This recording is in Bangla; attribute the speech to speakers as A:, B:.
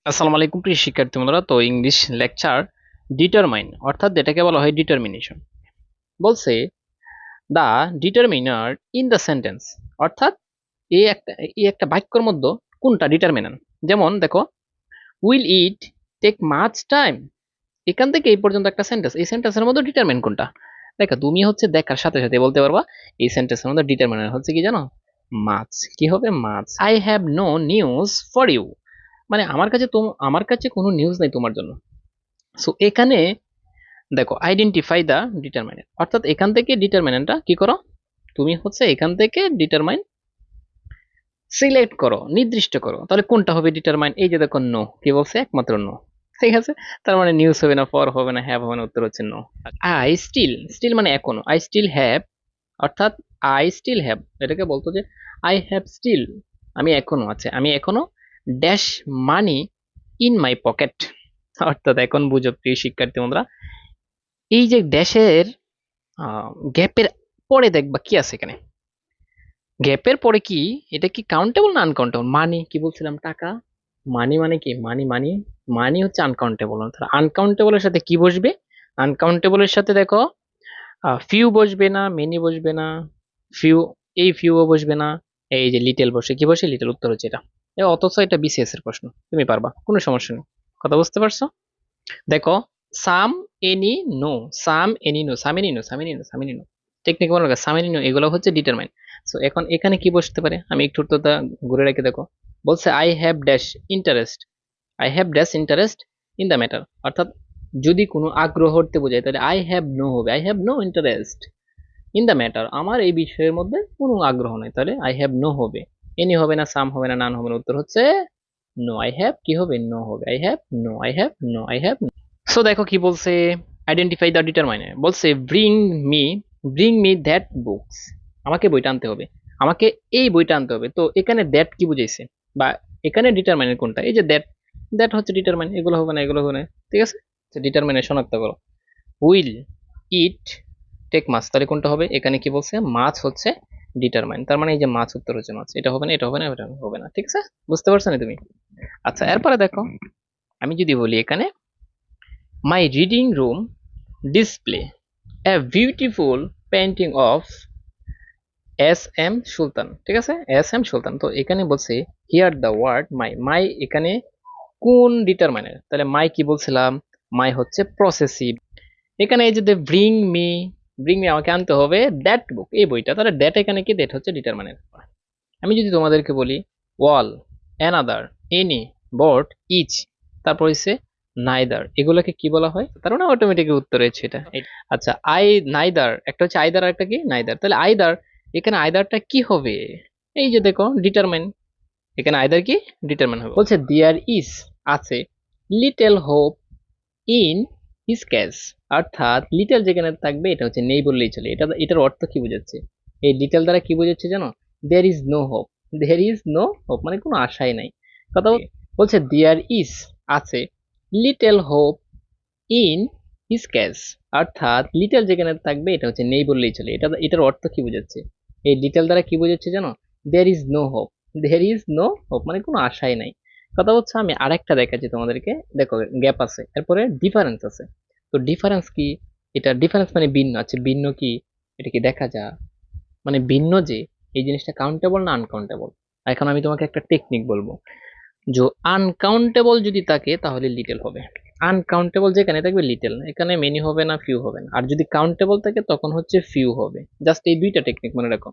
A: আসসালামু আলাইকুম প্রিয় শিক্ষার্থী বন্ধুরা। তো ইংলিশ লেকচার ডিটারমাইন অর্থাৎ যেটাকে বলা হয় ডিটারমিনেশন বলছে the determiner in the sentence অর্থাৎ এই একটা বাক্যের মধ্যে কোনটা ডিটারমিনান্ট। যেমন দেখো, will it take much time, এখান থেকে এই পর্যন্ত একটা সেন্টেন্স, এই সেন্টেন্সের মধ্যে ডিটারমিন কোনটা। দেখো তুমি হচ্ছে দেখার সাথে সাথে বলতে পারবা এই সেন্টেন্সের মধ্যে ডিটারমিনার হচ্ছে কি জানো, মাছ। কি হবে? মাছ। I have no news for you, মানে আমার কাছে কোনো নিউজ নাই তোমার জন্য। সো এখানে দেখো, আইডেন্টিফাই দা ডিটারমিনেন্ট অর্থাৎ এখান থেকে ডিটারমিনেন্টটা কি করো, তুমি হচ্ছে এখান থেকে ডিটারমাইন সিলেক্ট করো, নির্দিষ্ট করো। তাহলে কোনটা হবে ডিটারমাইন? এই যে দেখো নো, কি বলছে? একমাত্র নো। ঠিক আছে, তার মানে নিউজ হবে না, ফর হবে না, হ্যাভ হবে না, উত্তর হচ্ছে নো। আই স্টিল, স্টিল মানে এখনো, আই স্টিল হ্যাভ অর্থাৎ আই স্টিল হ্যাভ, এটাকে বলতো যে আই হ্যাভ স্টিল, আমি এখনো আছে, আমি এখনো dash money in my pocket. অর্থাৎ এখন বুঝো প্রিয় শিক্ষার্থী বন্ধুরা, এই যে ড্যাশের গ্যাপের পরে দেখবা কি আছে এখানে। গ্যাপের পরে কি, এটা কি কাউন্টেবল না আনকাউন্টেবল? মানি কি বলছিলাম? টাকা। মানি মানে কি? মানি মানি মানি হচ্ছে আনকাউন্টেবল। আনকাউন্টেবলের সাথে কি বসবে? আনকাউন্টেবলের সাথে দেখো ফিউ বসবে না, মেনি বসবে না, ফিউ, এই ফিউও বসবে না, এই যে লিটেল বসে, কি বসে? লিটেল। উত্তর হচ্ছে এটা। অথচ এটা বিসিএস এর প্রশ্ন, তুমি পারবা, কোনো সমস্যা নেই। কথা বুঝতে পারছো? দেখো, সাম, এনি, নো, সাম, এনি, নো, সাম, এনি, নো, সাম, এনি, নো, সাম, এনি, নো, টেকনিক মনে রাখা, সাম, এনি, নো এগুলো হচ্ছে ডিটারমাইন। সো এখন এখানে কি বসতে পারে, আমি একটু উত্তরটা ঘুরে রেখে দেখো। বলছে I have dash interest, I have dash interest in the matter, অর্থাৎ যদি কোনো আগ্রহ হতে বোঝায় তাহলে আই হ্যাভ নো হবে, I have no interest in the matter, আমার এই বিষয়ের মধ্যে কোনো আগ্রহ নেই, তাহলে আই হ্যাভ নো হবে। এনি হবে না, সাম হবে না, নান হবে না, উত্তর হচ্ছে নো। আই হ্যাভ কি হবে? নো হবে। I have no, I have no, I have. So দেখো কি বলছে, আইডেন্টিফাই দ্য ডিটারমাইনার। বলছে me, bring me that books, আমাকে বইটা আনতে হবে, আমাকে এই বইটা আনতে হবে। তো এখানে দ্যাট কি বুঝাইছে, বা এখানে ডিটারমাইনার কোনটা? এই যে দ্যাট, দ্যাট হচ্ছে ডিটারমাইন, এগুলো হবে না, এগুলো হবে না। ঠিক আছে, ডিটারমাইনার শনাক্ত করো। উইল ইট টেক মাছ, তাহলে কোনটা হবে? এখানে কি বলছে? মাছ হচ্ছে ডিটারমাইন, তার মানে এই যে মাছ, উত্তর হচ্ছে মাছ। এটা হবে না, এটা হবে না, এটা হবে না। ঠিক আছে, বুঝতে পারছো না তুমি? আচ্ছা, এরপরে দেখো, আমি যদি বলি এখানে my reading room display a beautiful painting of S M Sultan. ঠিক আছে, এস এম সুলতান। তো এখানে বলছে here the word my, my এখানে কোন ডিটারমাইনার? তাহলে মাই কি বলছিলাম? মাই হচ্ছে প্রসেসিভ। এখানে এই যে ব্রিং মি, ব্রিং মি আমাকে আনতে হবে দ্যাট বুক, এই বইটা, তাহলে দ্যাট এখানে কি? দ্যাট হচ্ছে ডিটারমাইনার। আমি যদি তোমাদেরকে বলি ওয়াল, অ্যানাদার, এনি, বোর্ড, ইচ, তারপর হচ্ছে নাইদার, এগুলোকে কি বলা হয়? তার মানে অটোমেটিক উত্তর হচ্ছে এটা। আচ্ছা, আই নাইদার, একটা হচ্ছে আইদার আর একটা কি নাইদার। তাহলে আইদার, এখানে আইদারটা কি হবে? এই যে দেখো ডিটারমাইন, এখানে আইদার কি? ডিটারমাইন হবে। বলছে দেয়ার ইজ আছে little hope in his case, অর্থাৎ লিটল যেখানে থাকবে এটা হচ্ছে নেই বললেই চলে। এটার অর্থ কি বোঝাচ্ছে? এই লিটল দ্বারা কি বোঝাচ্ছে জানো? There is no hope, there is no hope মানে কোনো আশাই নাই। কথা বলছে দেয়ার ইজ আছে little hope in his case, অর্থাৎ লিটল যেখানে থাকবে এটা হচ্ছে নেই বললেই চলে। এটার অর্থ কি বোঝাচ্ছে? এই লিটল দ্বারা কি বোঝাচ্ছে জানো? There is no hope, there is no hope মানে কোনো আশাই নাই। কথা হচ্ছে, আমি আরেকটা দেখাচ্ছি তোমাদেরকে, দেখো গ্যাপ আছে, এরপরে ডিফারেন্স আছে। তো ডিফারেন্স কি? এটা ডিফারেন্স মানে ভিন্ন। আছে ভিন্ন কি? এটা কি দেখা যায় মানে ভিন্ন যে, এই জিনিসটা কাউন্টেবল না আনকাউন্টেবল? এখন আমি তোমাকে একটা টেকনিক বলবো, যে আনকাউন্টেবল যদি থাকে তাহলে লিটল হবে, আনকাউন্টেবল যেখানে থাকবে লিটল, এখানে মেনি হবে না, ফিউ হবে না। আর যদি কাউন্টেবল থাকে তখন হচ্ছে ফিউ হবে। জাস্ট এই দুইটা টেকনিক মনে রাখো।